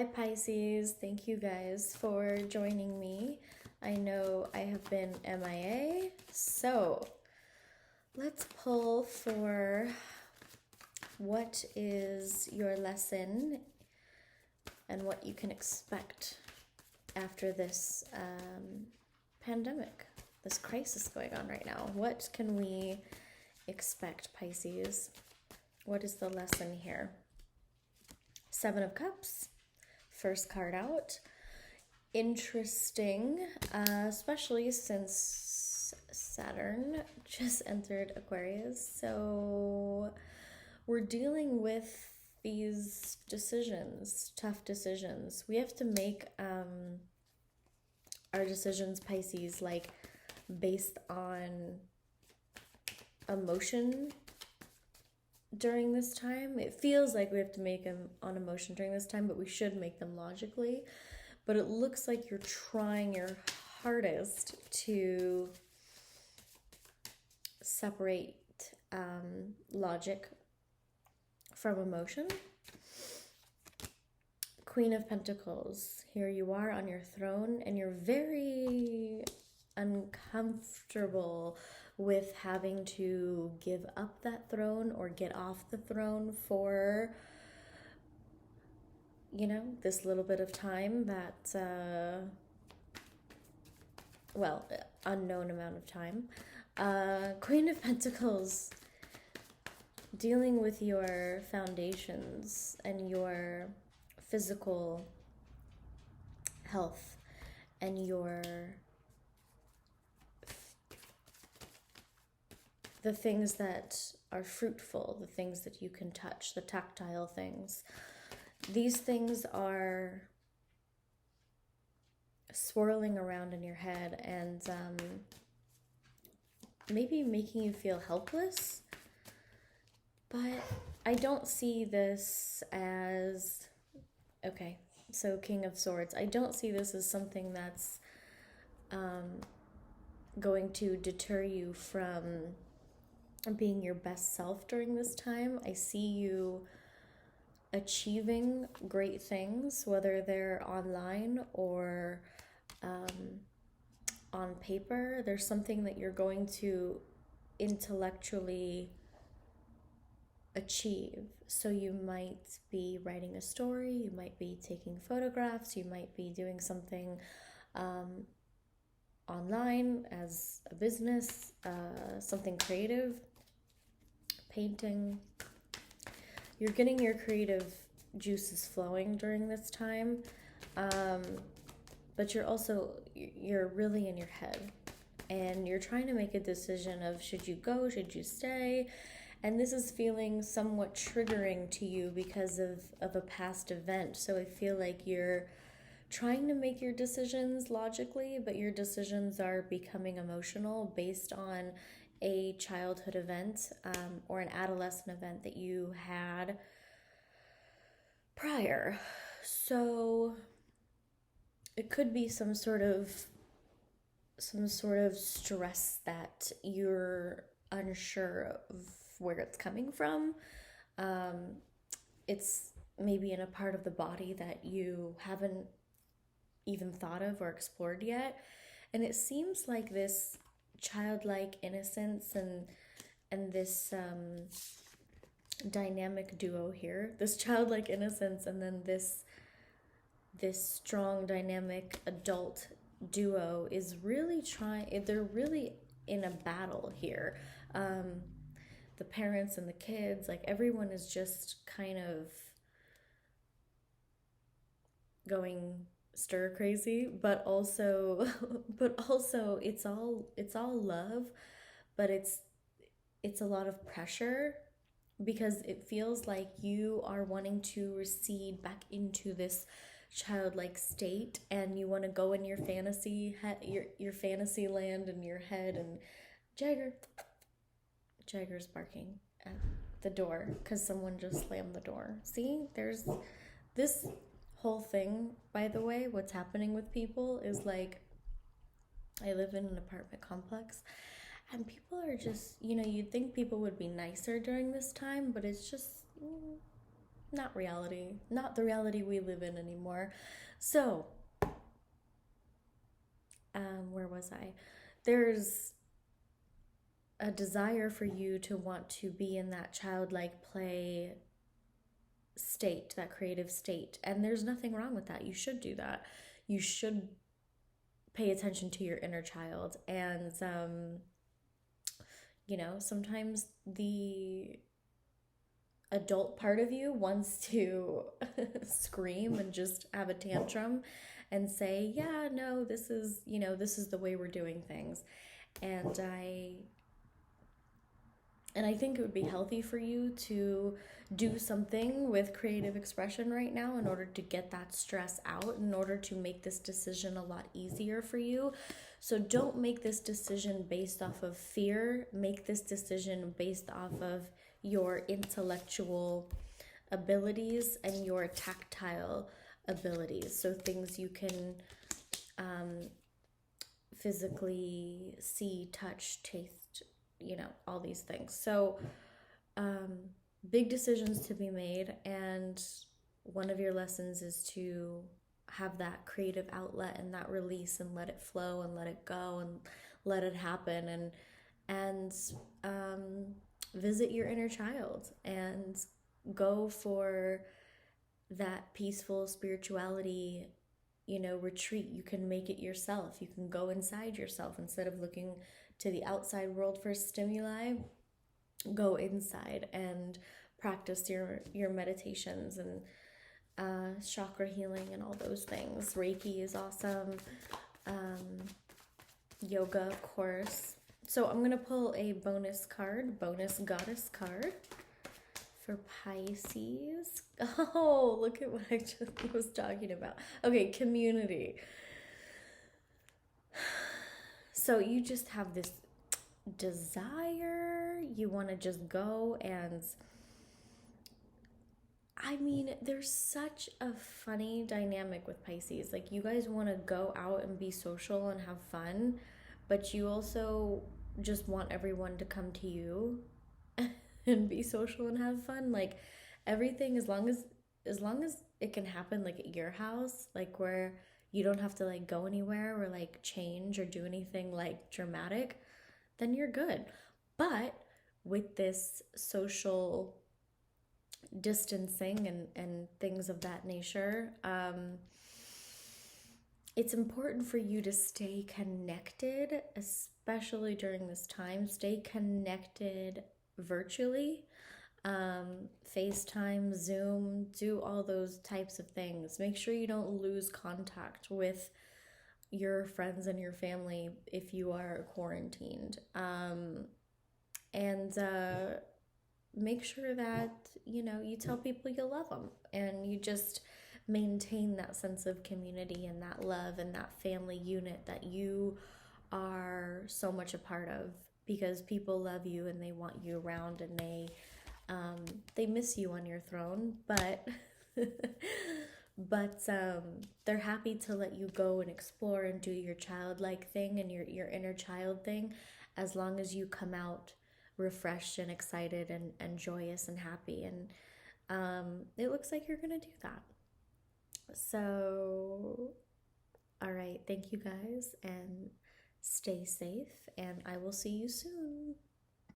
Hi Pisces, thank you guys for joining me. I know I have been MIA, so let's pull for what is your lesson and what you can expect after this pandemic, this crisis going on right now. What can we expect, Pisces? What is the lesson here? Seven of Cups. First card out. Interesting, especially since Saturn just entered Aquarius. So we're dealing with these decisions, tough decisions. We have to make our decisions, Pisces, like based on emotion during this time. It feels like we have to make them on emotion during this time, but we should make them logically. But it looks like you're trying your hardest to separate logic from emotion. Queen of Pentacles. Here you are on your throne, and you're very uncomfortable with having to give up that throne or get off the throne for, you know, this little bit of time that, well, unknown amount of time. Queen of Pentacles, dealing with your foundations and your physical health and the things that are fruitful, the things that you can touch, the tactile things. These things are swirling around in your head and maybe making you feel helpless. But I don't see this as, okay, so King of Swords. I don't see this as something that's going to deter you from being your best self during this time. I see you achieving great things, whether they're online or on paper. There's something that you're going to intellectually achieve. So you might be writing a story, you might be taking photographs, you might be doing something online as a business, something creative, painting. You're getting your creative juices flowing during this time, but you're really in your head, and you're trying to make a decision of should you go, should you stay, and this is feeling somewhat triggering to you because of a past event. So I feel like you're trying to make your decisions logically, but your decisions are becoming emotional based on a childhood event or an adolescent event that you had prior. So it could be some sort of stress that you're unsure of where it's coming from. It's maybe in a part of the body that you haven't even thought of or explored yet. And it seems like this childlike innocence and this dynamic duo here, this childlike innocence and then this strong dynamic adult duo is really they're really in a battle here. The parents and the kids, like everyone is just kind of going stir crazy, but also it's all love, but it's a lot of pressure because it feels like you are wanting to recede back into this childlike state, and you want to go in your fantasy your fantasy land in your head. And Jagger's barking at the door because someone just slammed the door. See, there's this whole thing, by the way. What's happening with people is like, I live in an apartment complex, and people are just, you'd think people would be nicer during this time, but it's just not reality, not the reality we live in anymore. So, where was I? There's a desire for you to want to be in that childlike play state, that creative state. And there's nothing wrong with that. You should do that. You should pay attention to your inner child. And, sometimes the adult part of you wants to scream and just have a tantrum and say, yeah, no, this is the way we're doing things. And I think it would be healthy for you to do something with creative expression right now in order to get that stress out, in order to make this decision a lot easier for you. So don't make this decision based off of fear. Make this decision based off of your intellectual abilities and your tactile abilities. So things you can physically see, touch, taste, all these things. So big decisions to be made, and one of your lessons is to have that creative outlet and that release and let it flow and let it go and let it happen, and visit your inner child and go for that peaceful spirituality retreat. You can make it yourself. You can go inside yourself instead of looking to the outside world for stimuli. Go inside and practice your meditations and chakra healing and all those things. Reiki is awesome. Yoga, of course. So I'm gonna pull a bonus goddess card for Pisces. Oh, look at what I just was talking about. Okay, community. So you just have this desire, you want to just go, and there's such a funny dynamic with Pisces. Like, you guys want to go out and be social and have fun, but you also just want everyone to come to you and be social and have fun. Like, everything, as long as it can happen like at your house, like where you don't have to like go anywhere or like change or do anything like dramatic, then you're good. But with this social distancing and things of that nature, it's important for you to stay connected, especially during this time. Stay connected virtually. FaceTime, Zoom, do all those types of things. Make sure you don't lose contact with your friends and your family if you are quarantined. And make sure that, you tell people you love them, and you just maintain that sense of community and that love and that family unit that you are so much a part of, because people love you and they want you around, and they miss you on your throne, but they're happy to let you go and explore and do your childlike thing and your inner child thing, as long as you come out refreshed and excited and joyous and happy. And it looks like you're gonna do that. So, all right, thank you guys, and stay safe, and I will see you soon.